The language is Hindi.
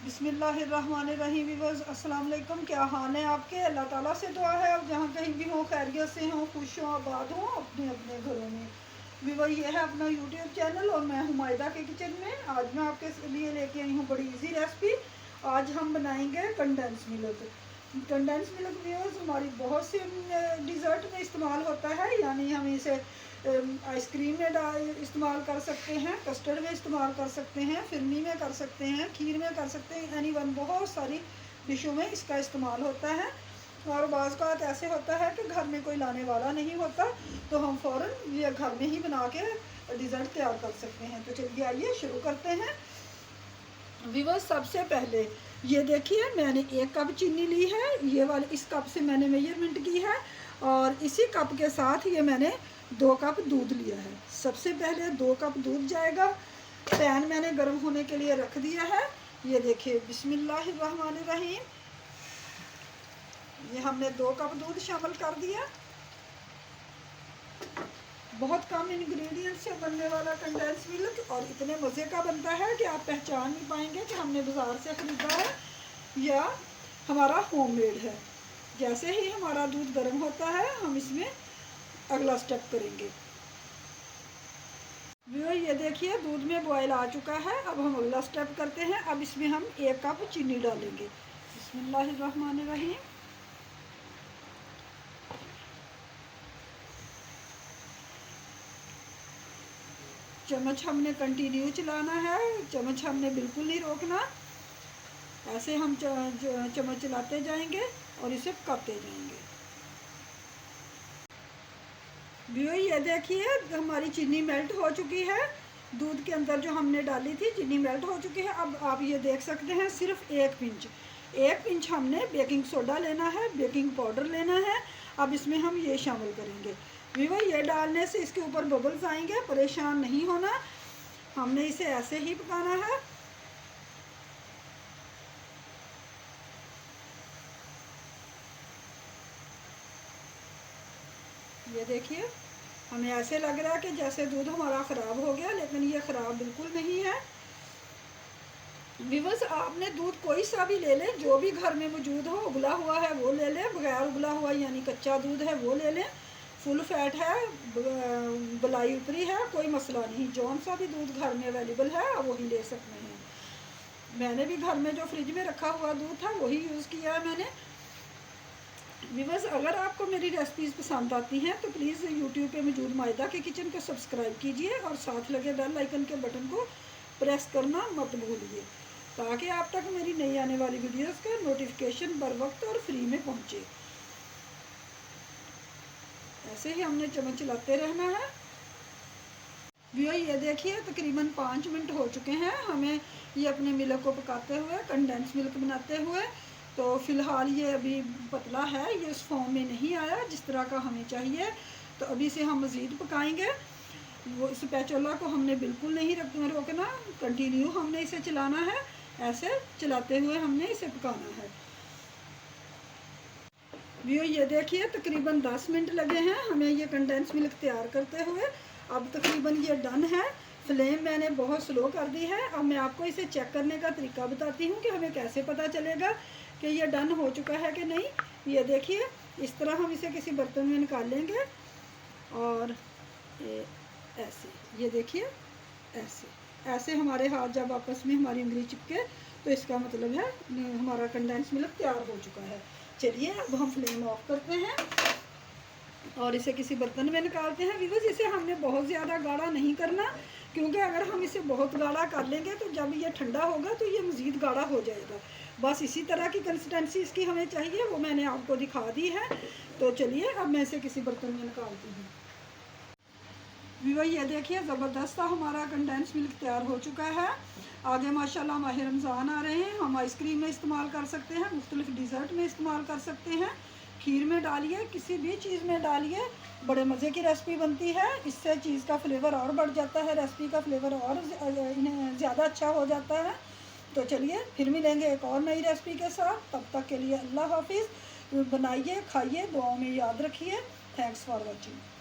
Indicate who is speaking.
Speaker 1: बिस्मिल्लाहिर्रहमानिर्रहीम व्यूअर्स, अस्सलाम वालेकुम। क्या हाल है आपके? अल्लाह ताला से दुआ है आप जहाँ कहीं भी हों खैरियत से हों, खुश हों, आबाद हों अपने अपने घरों में। व्यूअर, ये है अपना यूट्यूब चैनल और मैं हूँ मायदा के किचन में। आज मैं आपके लिए लेके आई हूँ बड़ी इजी रेसिपी। आज हम बनाएंगे condense milk. Condense milk viewers हमारी बहुत सी डिज़र्ट में इस्तेमाल होता है, यानी हम इसे आइसक्रीम में इस्तेमाल कर सकते हैं, कस्टर्ड में इस्तेमाल कर सकते हैं, फिरनी में कर सकते हैं, खीर में कर सकते हैं, एनी वन बहुत सारी डिशों में इसका इस्तेमाल होता है। और बाज़ का ऐसे होता है कि घर में कोई लाने वाला नहीं होता, तो हम फ़ौरन ये घर में ही बना के डिज़र्ट तैयार कर सकते हैं। तो चलिए आइए शुरू करते हैं। व्यूअर्स, सबसे पहले ये देखिए मैंने 1 कप चीनी ली है, ये वाली इस कप से मैंने मेजरमेंट की है, और इसी कप के साथ ये मैंने 2 कप दूध लिया है। सबसे पहले 2 कप दूध जाएगा। पैन मैंने गर्म होने के लिए रख दिया है। ये देखिए बिस्मिल्लाहिर्रहमानिर्रहीम, ये हमने 2 कप दूध शामिल कर दिया। बहुत कम इंग्रेडिएंट से बनने वाला कंडेंस मिल्क और इतने मज़े का बनता है कि आप पहचान नहीं पाएंगे कि हमने बाज़ार से ख़रीदा है या हमारा होममेड है। जैसे ही हमारा दूध गर्म होता है हम इसमें अगला स्टेप करेंगे। ये देखिए दूध में बॉयल आ चुका है। अब हम अगला स्टेप करते हैं। अब इसमें हम 1 कप चीनी डालेंगे। बिस्मिल्लाहिर्रहमानिर्रहीम। चम्मच हमने कंटिन्यू चलाना है, चम्मच हमने बिल्कुल नहीं रोकना। ऐसे हम चम्मच चलाते जाएंगे और इसे पकाते जाएंगे। ये देखिए हमारी चीनी मेल्ट हो चुकी है। दूध के अंदर जो हमने डाली थी चीनी मेल्ट हो चुकी है। अब आप ये देख सकते हैं सिर्फ 1 पिंच हमने बेकिंग सोडा लेना है, बेकिंग पाउडर लेना है। अब इसमें हम ये शामिल करेंगे। ये डालने से इसके ऊपर बबल्स आएंगे, परेशान नहीं होना, हमने इसे ऐसे ही पकाना है। ये देखिए हमें ऐसे लग रहा है कि जैसे दूध हमारा ख़राब हो गया, लेकिन ये ख़राब बिल्कुल नहीं है। व्यूअर्स, आपने दूध कोई सा भी ले लें, जो भी घर में मौजूद हो, उबला हुआ है वो ले लें, बगैर उबला हुआ यानी कच्चा दूध है वो ले लें, फुल फैट है, बलाई उतरी है, कोई मसला नहीं। जौन सा भी दूध घर में अवेलेबल है आप वही ले सकते हैं। मैंने भी घर में जो फ्रिज में रखा हुआ दूध था वही यूज़ किया है मैंने। व्यूअर्स, अगर आपको मेरी रेसिपीज़ पसंद आती हैं तो प्लीज़ यूट्यूब पे मौजूद मायदा के किचन को सब्सक्राइब कीजिए और साथ लगे बेल आइकन के बटन को प्रेस करना मत भूलिए, ताकि आप तक मेरी नई आने वाली वीडियोस का नोटिफिकेशन बर वक्त और फ्री में पहुंचे। ऐसे ही हमने चम्मच चलाते रहना है। ये देखिए तकरीबन 5 मिनट हो चुके हैं हमें ये अपने मिल्क को पकाते हुए, कंडेंस मिल्क बनाते हुए। तो फ़िलहाल ये अभी पतला है, ये उस फॉर्म में नहीं आया जिस तरह का हमें चाहिए। तो अभी से हम मज़ीद पकाएंगे। वो स्पैचुला को हमने बिल्कुल नहीं रोकना, कंटिन्यू हमने इसे चलाना है। ऐसे चलाते हुए हमने इसे पकाना है। ये देखिए तकरीबन 10 मिनट लगे हैं हमें ये कंडेंस मिल्क तैयार करते हुए। अब तकरीबन ये डन है। फ्लेम मैंने बहुत स्लो कर दी है। अब मैं आपको इसे चेक करने का तरीका बताती हूँ कि हमें कैसे पता चलेगा कि ये डन हो चुका है कि नहीं। ये देखिए इस तरह हम इसे किसी बर्तन में निकाल लेंगे और ऐसे, ये देखिए ऐसे हमारे हाथ जब आपस में हमारी उंगली चिपके तो इसका मतलब है हमारा कंडेंस मिल्क तैयार हो चुका है। चलिए अब हम फ्लेम ऑफ करते हैं और इसे किसी बर्तन में निकालते हैं। व्यूअर्स, इसे हमने बहुत ज़्यादा गाढ़ा नहीं करना, क्योंकि अगर हम इसे बहुत गाढ़ा कर लेंगे तो जब ये ठंडा होगा तो ये मज़ीद गाढ़ा हो जाएगा। बस इसी तरह की कंसिस्टेंसी इसकी हमें चाहिए, वो मैंने आपको दिखा दी है। तो चलिए अब मैं इसे किसी बर्तन में निकालती हूँ। ये देखिए ज़बरदस्त हमारा कंडेंस मिल्क तैयार हो चुका है। आगे माशाल्लाह माह रमज़ान आ रहे हैं, हम आइसक्रीम में इस्तेमाल कर सकते हैं, मुख्तलिफ डिज़र्ट में इस्तेमाल कर सकते हैं, खीर में डालिए, किसी भी चीज़ में डालिए, बड़े मज़े की रेसिपी बनती है। इससे चीज़ का फ्लेवर और बढ़ जाता है, रेसिपी का फ्लेवर और ज़्यादा अच्छा हो जाता है। तो चलिए फिर मिलेंगे एक और नई रेसिपी के साथ। तब तक के लिए अल्लाह हाफिज़। बनाइए, खाइए, दुआओं में याद रखिए। Thanks for watching.